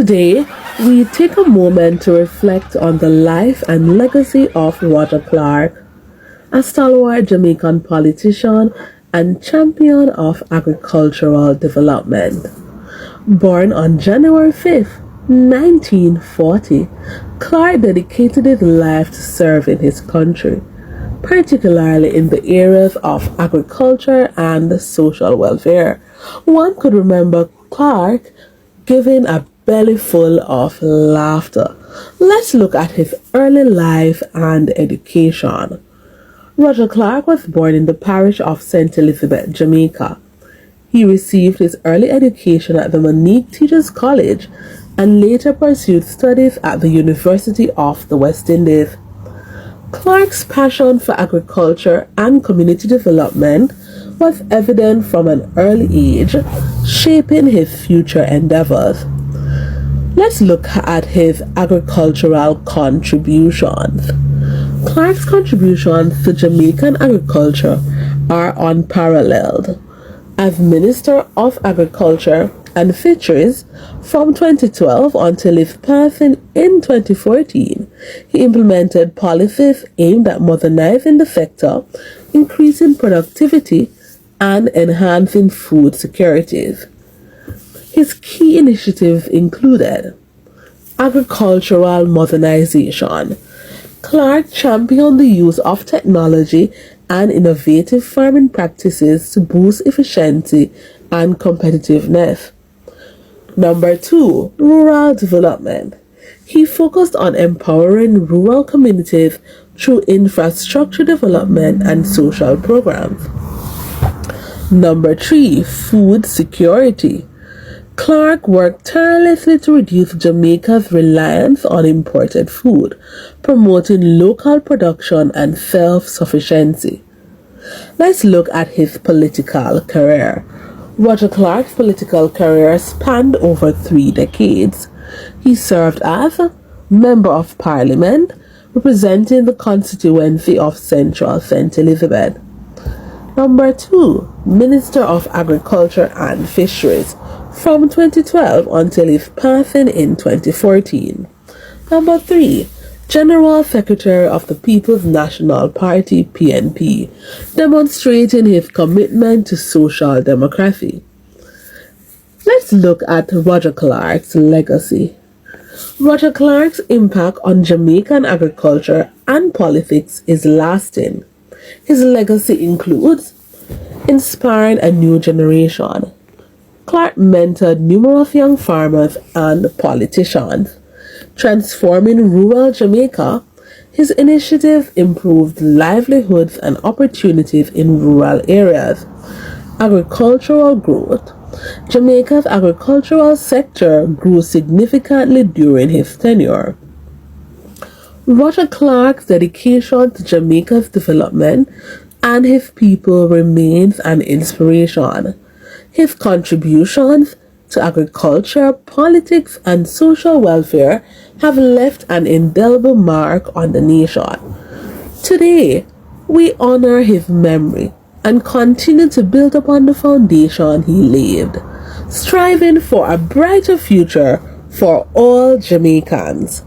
Today, we take a moment to reflect on the life and legacy of Roger Clarke, a stalwart Jamaican politician and champion of agricultural development. Born on January 5th, 1940, Clarke dedicated his life to serving his country, particularly in the areas of agriculture and social welfare. One could remember Clarke giving a belly full of laughter. Let's look at his early life and education. Roger Clarke was born in the parish of St. Elizabeth, Jamaica. He received his early education at the Monique Teachers College and later pursued studies at the University of the West Indies. Clarke's passion for agriculture and community development was evident from an early age, shaping his future endeavors. Let's look at his agricultural contributions. Clarke's contributions to Jamaican agriculture are unparalleled. As Minister of Agriculture and Fisheries from 2012 until his passing in 2014, he implemented policies aimed at modernizing the sector, increasing productivity, and enhancing food security. His key initiatives included agricultural modernization. Clarke championed the use of technology and innovative farming practices to boost efficiency and competitiveness. Number 2, rural development. He focused on empowering rural communities through infrastructure development and social programs. Number 3, food security. Clarke worked tirelessly to reduce Jamaica's reliance on imported food, promoting local production and self-sufficiency. Let's look at his political career. Roger Clarke's political career spanned over 3 decades. He served as Member of Parliament, representing the constituency of Central St. Elizabeth. Number 2, Minister of Agriculture and Fisheries, from 2012 until his passing in 2014. Number 3, General Secretary of the People's National Party (PNP), demonstrating his commitment to social democracy. Let's look at Roger Clarke's legacy. Roger Clarke's impact on Jamaican agriculture and politics is lasting. His legacy includes inspiring a new generation. Clarke mentored numerous young farmers and politicians. Transforming rural Jamaica, his initiative improved livelihoods and opportunities in rural areas. Agricultural growth. Jamaica's agricultural sector grew significantly during his tenure. Roger Clarke's dedication to Jamaica's development and his people remains an inspiration. His contributions to agriculture, politics, and social welfare have left an indelible mark on the nation. Today, we honor his memory and continue to build upon the foundation he laid, striving for a brighter future for all Jamaicans.